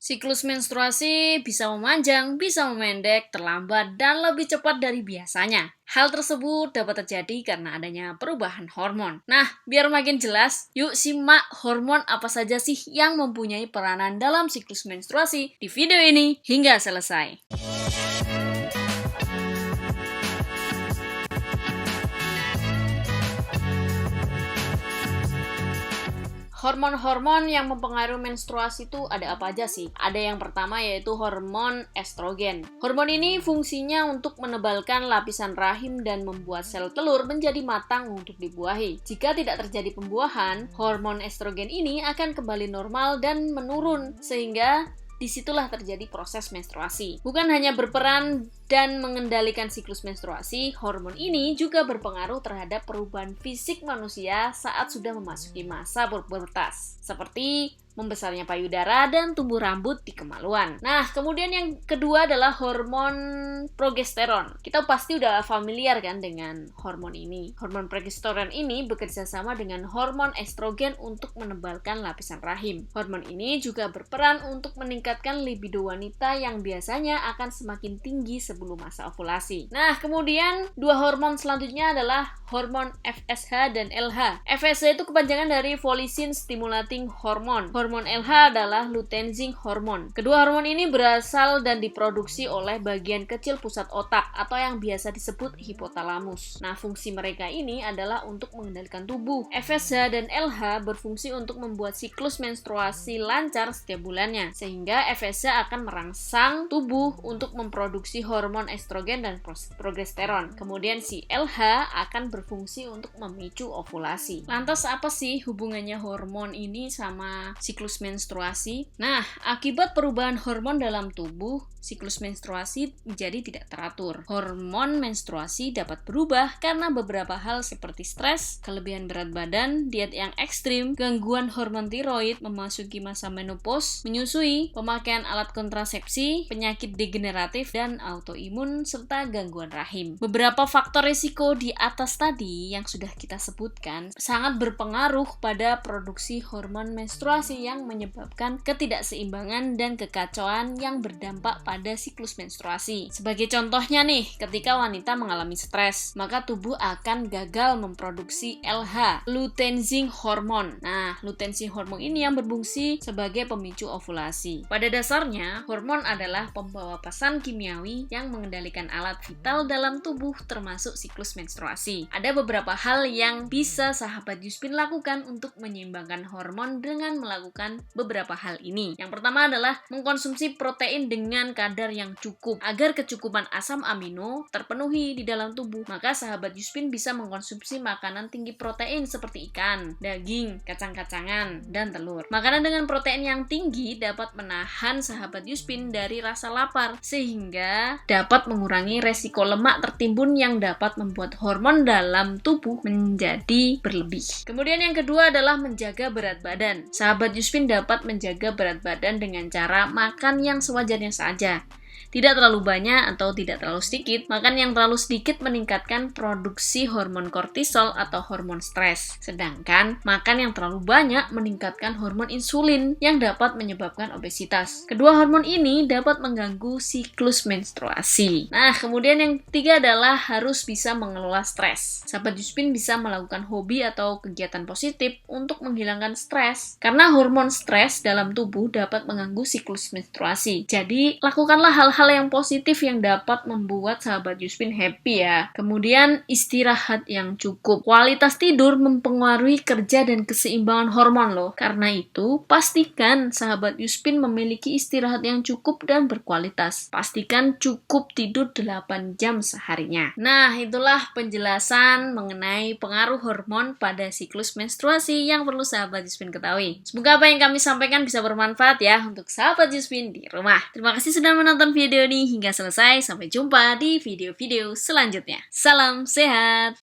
Siklus menstruasi bisa memanjang, bisa memendek, terlambat, dan lebih cepat dari biasanya. Hal tersebut dapat terjadi karena adanya perubahan hormon. Nah, biar makin jelas, yuk simak hormon apa saja sih yang mempunyai peranan dalam siklus menstruasi di video ini hingga selesai. Hormon-hormon yang mempengaruhi menstruasi itu ada apa aja sih? Ada yang pertama yaitu hormon estrogen. Hormon ini fungsinya untuk menebalkan lapisan rahim dan membuat sel telur menjadi matang untuk dibuahi. Jika tidak terjadi pembuahan, hormon estrogen ini akan kembali normal dan menurun sehingga disitulah terjadi proses menstruasi. Bukan hanya berperan dan mengendalikan siklus menstruasi, hormon ini juga berpengaruh terhadap perubahan fisik manusia saat sudah memasuki masa pubertas, seperti membesarnya payudara dan tumbuh rambut di kemaluan. Nah, kemudian yang kedua adalah hormon progesteron. Kita pasti udah familiar kan dengan hormon ini. Hormon progesteron ini bekerja sama dengan hormon estrogen untuk menebalkan lapisan rahim. Hormon ini juga berperan untuk meningkatkan libido wanita yang biasanya akan semakin tinggi sebelum masa ovulasi. Nah, kemudian dua hormon selanjutnya adalah hormon FSH dan LH. FSH itu kepanjangan dari Follicle Stimulating Hormone. Hormon LH adalah luteinizing hormone. Kedua hormon ini berasal dan diproduksi oleh bagian kecil pusat otak atau yang biasa disebut hipotalamus. Nah, fungsi mereka ini adalah untuk mengendalikan tubuh. FSH dan LH berfungsi untuk membuat siklus menstruasi lancar setiap bulannya, sehingga FSH akan merangsang tubuh untuk memproduksi hormon estrogen dan progesteron. Kemudian si LH akan berfungsi untuk memicu ovulasi. Lantas apa sih hubungannya hormon ini sama siklus menstruasi? Nah, akibat perubahan hormon dalam tubuh, siklus menstruasi menjadi tidak teratur. Hormon menstruasi dapat berubah karena beberapa hal seperti stres, kelebihan berat badan, diet yang ekstrim, gangguan hormon tiroid, memasuki masa menopause, menyusui, pemakaian alat kontrasepsi, penyakit degeneratif dan autoimun, serta gangguan rahim. Beberapa faktor risiko di atas tadi yang sudah kita sebutkan sangat berpengaruh pada produksi hormon menstruasi yang menyebabkan ketidakseimbangan dan kekacauan yang berdampak pada siklus menstruasi. Sebagai contohnya nih, ketika wanita mengalami stres, maka tubuh akan gagal memproduksi LH, luteinizing hormone. Nah, luteinizing hormone ini yang berfungsi sebagai pemicu ovulasi. Pada dasarnya, hormon adalah pembawa pesan kimiawi yang mengendalikan alat vital dalam tubuh termasuk siklus menstruasi. Ada beberapa hal yang bisa sahabat Yuspin lakukan untuk menyeimbangkan hormon dengan melakukan beberapa hal ini. Yang pertama adalah mengkonsumsi protein dengan kadar yang cukup. Agar kecukupan asam amino terpenuhi di dalam tubuh, maka sahabat Yuspin bisa mengkonsumsi makanan tinggi protein seperti ikan, daging, kacang-kacangan, dan telur. Makanan dengan protein yang tinggi dapat menahan sahabat Yuspin dari rasa lapar, sehingga dapat mengurangi resiko lemak tertimbun yang dapat membuat hormon dalam tubuh menjadi berlebih. Kemudian yang kedua adalah menjaga berat badan. Sahabat Yuspin dapat menjaga berat badan dengan cara makan yang sewajarnya saja. Tidak terlalu banyak atau tidak terlalu sedikit. Makan yang terlalu sedikit meningkatkan produksi hormon kortisol atau hormon stres. Sedangkan makan yang terlalu banyak meningkatkan hormon insulin yang dapat menyebabkan obesitas. Kedua hormon ini dapat mengganggu siklus menstruasi. Nah, kemudian yang ketiga adalah harus bisa mengelola stres. Sahabat Yuspin bisa melakukan hobi atau kegiatan positif untuk menghilangkan stres. Karena hormon stres dalam tubuh dapat mengganggu siklus menstruasi. Jadi, lakukanlah hal-hal yang positif yang dapat membuat sahabat Yuspin happy ya. Kemudian istirahat yang cukup. Kualitas tidur mempengaruhi kerja dan keseimbangan hormon loh. Karena itu, pastikan sahabat Yuspin memiliki istirahat yang cukup dan berkualitas. Pastikan cukup tidur 8 jam seharinya. Nah, itulah penjelasan mengenai pengaruh hormon pada siklus menstruasi yang perlu sahabat Yuspin ketahui. Semoga apa yang kami sampaikan bisa bermanfaat ya untuk sahabat Yuspin di rumah. Terima kasih sudah menonton video ini hingga selesai. Sampai jumpa di video-video selanjutnya. Salam sehat!